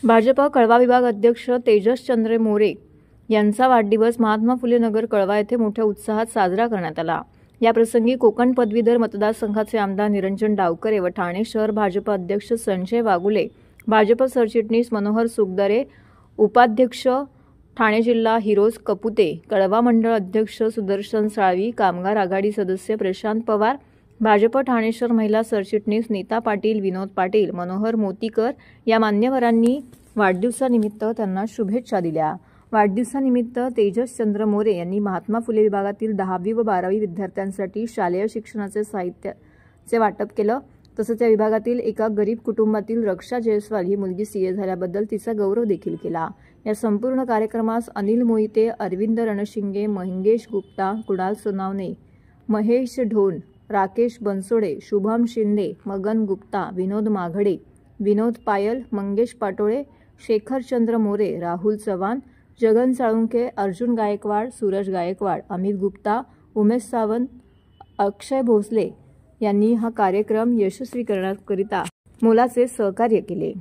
भाजप कळवा विभाग अध्यक्ष तेजसचंद्र मोरे यांचा वाढदिवस महात्मा फुले नगर कळवा येथे मोठ्या उत्साहात साजरा करण्यात आला। या प्रसंगी कोकण पदवीधर मतदारसंघाचे आमदार निरंजन डावकरे व ठाणे शहर भाजप अध्यक्ष संजय वागुले, भाजप सरचिटणीस मनोहर सुखदरे, उपाध्यक्ष ठाणे जिल्हा हिरोज कपुते, कळवा मंडळ अध्यक्ष सुदर्शन साळवी, कामगार आघाडी सदस्य प्रशांत पवार, भाजप ठाणे शहर महिला सरचिटणीस नीता पाटील, विनोद पाटील, मनोहर मोतीकर या मान्यवरांनी वाढदिवसानिमित्त त्यांना शुभेच्छा दिल्या। वाढदिवसानिमित्त तेजसचंद्र मोरे यांनी महात्मा फुले विभागातील 10वी व 12वी विद्यार्थ्यांसाठी शालेय शिक्षणाचे साहित्याचे वाटप केलं। तसंच या विभागातील एका गरीब कुटुंबातील रक्षा जयस्वाल ही मुलगी सीए झाल्याबद्दल तिचा गौरव देखील केला। या संपूर्ण कार्यक्रमास अनिल मोहिते, अरविंद रणशिंगे, मंगेश गुप्ता, कुणाल सोनावणे, महेश ढोण, राकेश बनसोडे, शुभम शिंदे, मगन गुप्ता, विनोद माघडे, विनोद पायल, मंगेश पाटोळे, शेखर चंद्र मोरे, राहुल चव्हाण, जगन साळुंखे, अर्जुन गायकवाड, सूरज गायकवाड, अमित गुप्ता, उमेश सावंत, अक्षय भोसले यांनी हा कार्यक्रम यशस्वी करण्याकरिता मोलाचे सहकार्य केले।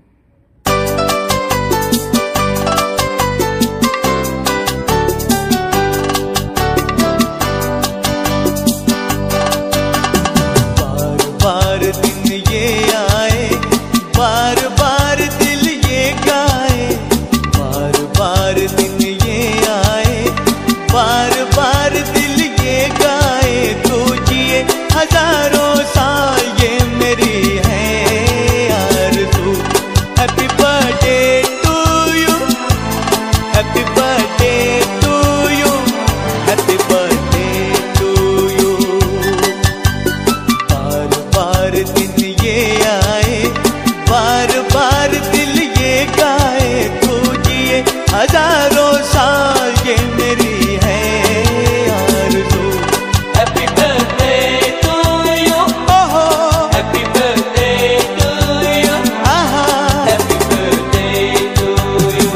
हजारों साल ये मेरी है आरज़ू। हैप्पी बर्थडे टू यू, ओहो हैप्पी बर्थडे टू यू, आहा हैप्पी बर्थडे टू यू।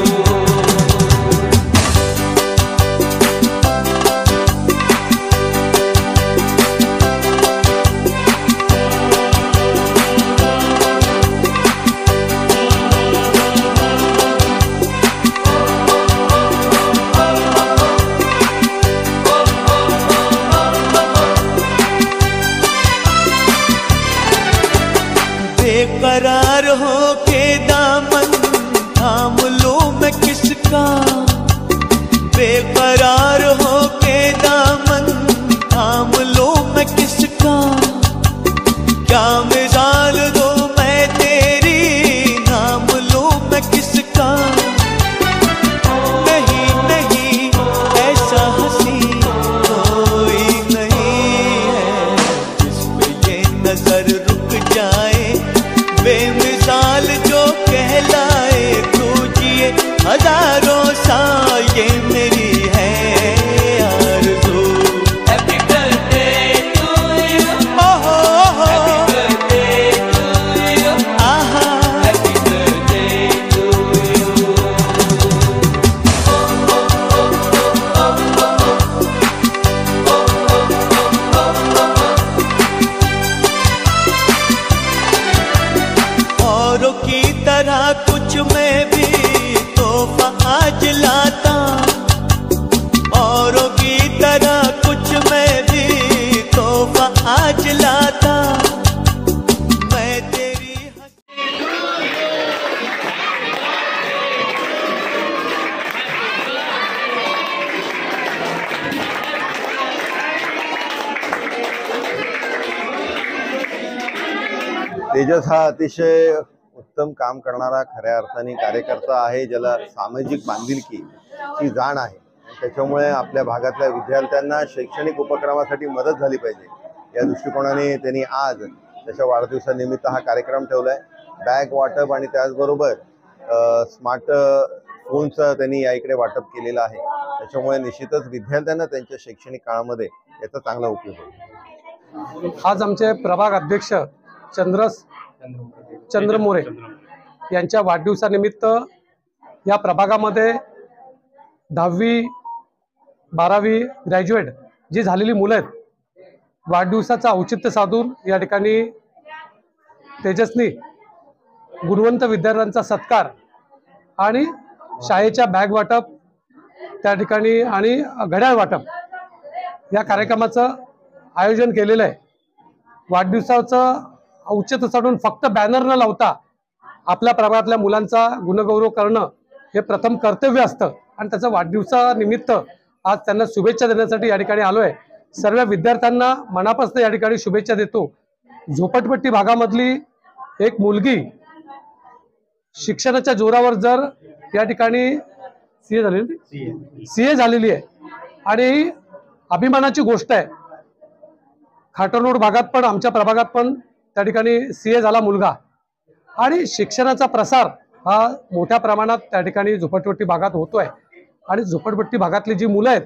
बेकरार हो के दामन थाम लूं मैं किसका, बेकरार हो के दामन थाम लूं मैं किसका, क्या मिसाल दूं मैं तेरी नाम लूं मैं किसका। नहीं नहीं ऐसा हंसी कोई नहीं है जिस पे ये नजर रुक जाए, बेमिसाल जो कहलाए तू जिए हजारों साल ये मेरी है आरज़ू। हैप्पी बर्थडे टू यू, ओहो हैप्पी बर्थडे टू यू, आहा हैप्पी बर्थडे टू यू। औरों की तरह कुछ मैं भी तोहफा आज लाता, औरों की तरह कुछ मैं भी तोहफा आज लाता। मैं तेरी तेजस हा अतिशय उत्तम काम करणारा खऱ्या अर्थाने कार्यकर्ता आहे, ज्याला सामाजिक बांधिलकीची जाण आहे। त्याच्यामुळे आपल्या भागातल्या विद्यार्थ्यांना शैक्षणिक उपक्रमासाठी मदत झाली पाहिजे या दृष्टिकोनाने त्यांनी आज त्याच्या वाढदिवसानिमित्त हा कार्यक्रम ठेवलाय। बॅग वाटप आणि त्याचबरोबर स्मार्ट फोनचं त्यांनी या इकडे वाटप केलेलं आहे। त्याच्यामुळे निश्चितच विद्यार्थ्यांना त्यांच्या शैक्षणिक काळामध्ये याचा चांगला उपयोग होईल। आज आमचे प्रभाग अध्यक्ष चंद्र मोरे यांच्या वाढदिवसानिमित्त या प्रभागामध्ये 10वी 12वी ग्रॅज्युएट जी झालेली मुलं आहेत, वाढदिवसाचं औचित्य साधून या ठिकाणी तेजस्नी गुणवंत विद्यार्थ्यांचा सत्कार आणि शाळेच्या बॅग वाटप त्या ठिकाणी आणि घड्याळ वाटप या कार्यक्रमाचं आयोजन केलेलं आहे। वाढदिवसाचं औचित्य साधून फक्त बॅनर न लावता आपल्या प्रभागातल्या मुलांचा गुणगौरव करणं हे प्रथम कर्तव्य असतं आणि त्याचं वाढदिवसानिमित्त आज त्यांना शुभेच्छा देण्यासाठी या ठिकाणी आलोय। सर्व विद्यार्थ्यांना मनापासून या ठिकाणी शुभेच्छा देतो। झोपडपट्टी भागामधली एक मुलगी शिक्षणाच्या जोरावर जर या ठिकाणी सीए झालेली आहे आणि अभिमानाची गोष्ट आहे। खाटर रोड भागात पण आमच्या प्रभागात पण त्या ठिकाणी सीए झाला मुलगा आणि शिक्षणाचा प्रसार हा मोठ्या प्रमाणात त्या ठिकाणी झोपडपट्टी भागात होतोय आणि झोपडपट्टी भागातली जी मुलं आहेत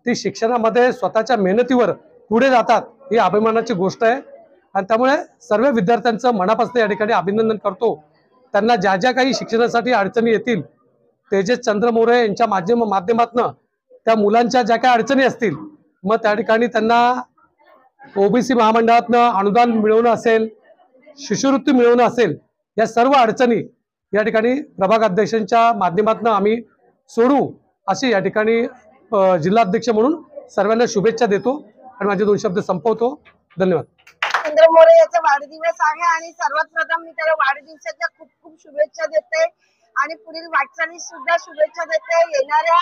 ती शिक्षणामध्ये स्वतःच्या मेहनतीवर पुढे जातात ही अभिमानाची गोष्ट आहे आणि त्यामुळे सर्व विद्यार्थ्यांचं मनापासून या ठिकाणी अभिनंदन करतो। त्यांना ज्या ज्या काही शिक्षणासाठी अडचणी येतील तेजस चंद्र मोरे यांच्या माध्यमातून त्या मुलांच्या ज्या काही अडचणी असतील मग त्या ठिकाणी त्यांना ओबीसी महामंडळातनं अनुदान मिळवणं असेल, शिष्यवृत्ती मिळवणं असेल, या सर्व अडचणी या ठिकाणी प्रभाग अध्यक्षांच्या माध्यमातून आम्ही सोडू अशी या ठिकाणी जिल्हाध्यक्ष म्हणून सर्वांना शुभेच्छा देतो आणि माझे 2 शब्द संपवतो। धन्यवाद। चंद्र मोरे याचा वाढदिवस आहे आणि सर्वात प्रथम मी त्याला वाढदिवसाच्या खूप खूप शुभेच्छा देते आणि पुढील वाटचालीस सुद्धा शुभेच्छा देते। येणाऱ्या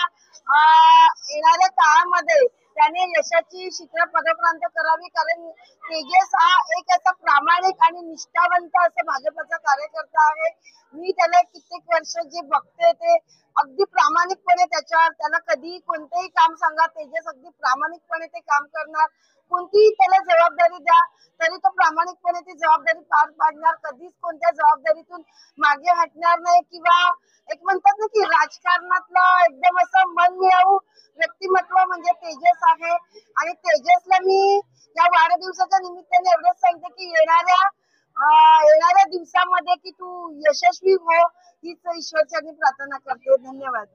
काळामध्ये त्याने यशाची शिखर पदक्रांत करावी, कारण तेजस हा एक असा प्रामाणिक आणि निष्ठावंत असा भाजपचा कार्यकर्ता आहे। मी त्याला कित्येक वर्ष जे बघते ते अगदी प्रामाणिकपणे त्याला कधी कोणतेही काम सांगा तेजस अगदी प्रामाणिकपणे ते काम करणार। कोणतीही त्याला जबाबदारी द्या तरी तो प्रामाणिकपणे ती जबाबदारी पार पाडणार, कधीच कोणत्या जबाबदारीतून मागे हटणार नाही किंवा एक म्हणतात ना की राजकारणातलं एकदम असं मन मिळावू व्यक्तिमत्व म्हणजे तेजस आहे। आणि तेजसला मी या वाढदिवसाच्या निमित्ताने एवढंच सांगते की येणाऱ्या दिवसामध्ये की तू यशस्वी हो हीच ईश्वरचरणी प्रार्थना करते। धन्यवाद।